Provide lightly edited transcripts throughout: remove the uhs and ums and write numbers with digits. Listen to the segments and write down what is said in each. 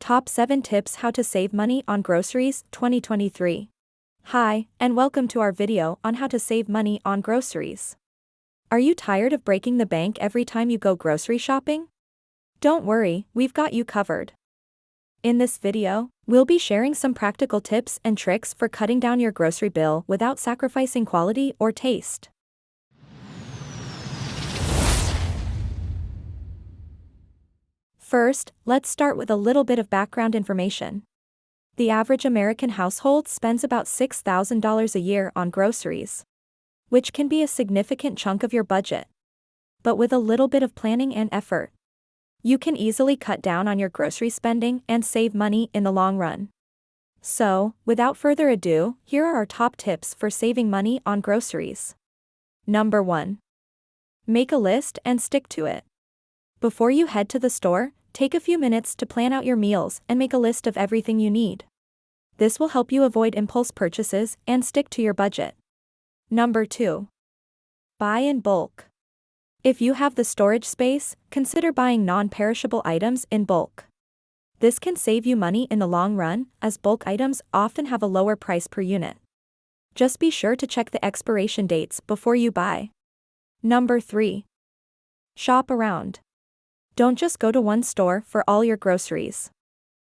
Top 7 Tips How to Save Money on Groceries 2023. Hi, and welcome to our video on how to save money on groceries. Are you tired of breaking the bank every time you go grocery shopping? Don't worry, we've got you covered. In this video, we'll be sharing some practical tips and tricks for cutting down your grocery bill without sacrificing quality or taste. First, let's start with a little bit of background information. The average American household spends about $6,000 a year on groceries, which can be a significant chunk of your budget. But with a little bit of planning and effort, you can easily cut down on your grocery spending and save money in the long run. So, without further ado, here are our top tips for saving money on groceries. Number 1. Make a list and stick to it. Before you head to the store, take a few minutes to plan out your meals and make a list of everything you need. This will help you avoid impulse purchases and stick to your budget. Number 2. Buy in bulk. If you have the storage space, consider buying non-perishable items in bulk. This can save you money in the long run, as bulk items often have a lower price per unit. Just be sure to check the expiration dates before you buy. Number 3. Shop around. Don't just go to one store for all your groceries.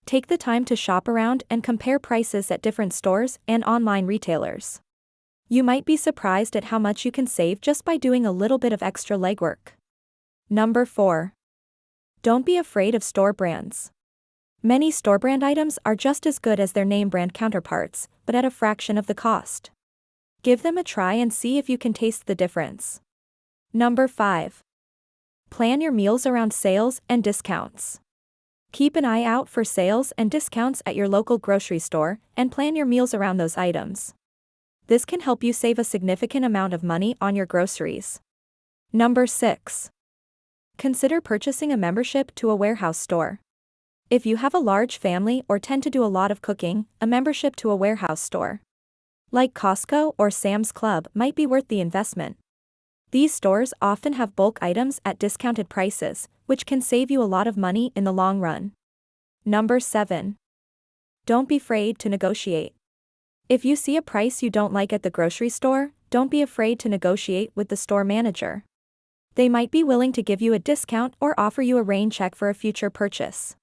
Take the time to shop around and compare prices at different stores and online retailers. You might be surprised at how much you can save just by doing a little bit of extra legwork. Number 4. Don't be afraid of store brands. Many store brand items are just as good as their name brand counterparts, but at a fraction of the cost. Give them a try and see if you can taste the difference. Number 5. Plan your meals around sales and discounts. Keep an eye out for sales and discounts at your local grocery store and plan your meals around those items. This can help you save a significant amount of money on your groceries. Number 6. Consider purchasing a membership to a warehouse store. If you have a large family or tend to do a lot of cooking, a membership to a warehouse store, like Costco or Sam's Club, might be worth the investment. These stores often have bulk items at discounted prices, which can save you a lot of money in the long run. Number 7. Don't be afraid to negotiate. If you see a price you don't like at the grocery store, don't be afraid to negotiate with the store manager. They might be willing to give you a discount or offer you a rain check for a future purchase.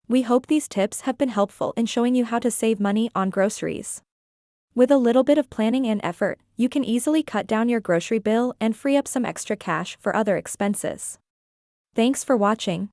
We hope these tips have been helpful in showing you how to save money on groceries. With a little bit of planning and effort, you can easily cut down your grocery bill and free up some extra cash for other expenses. Thanks for watching.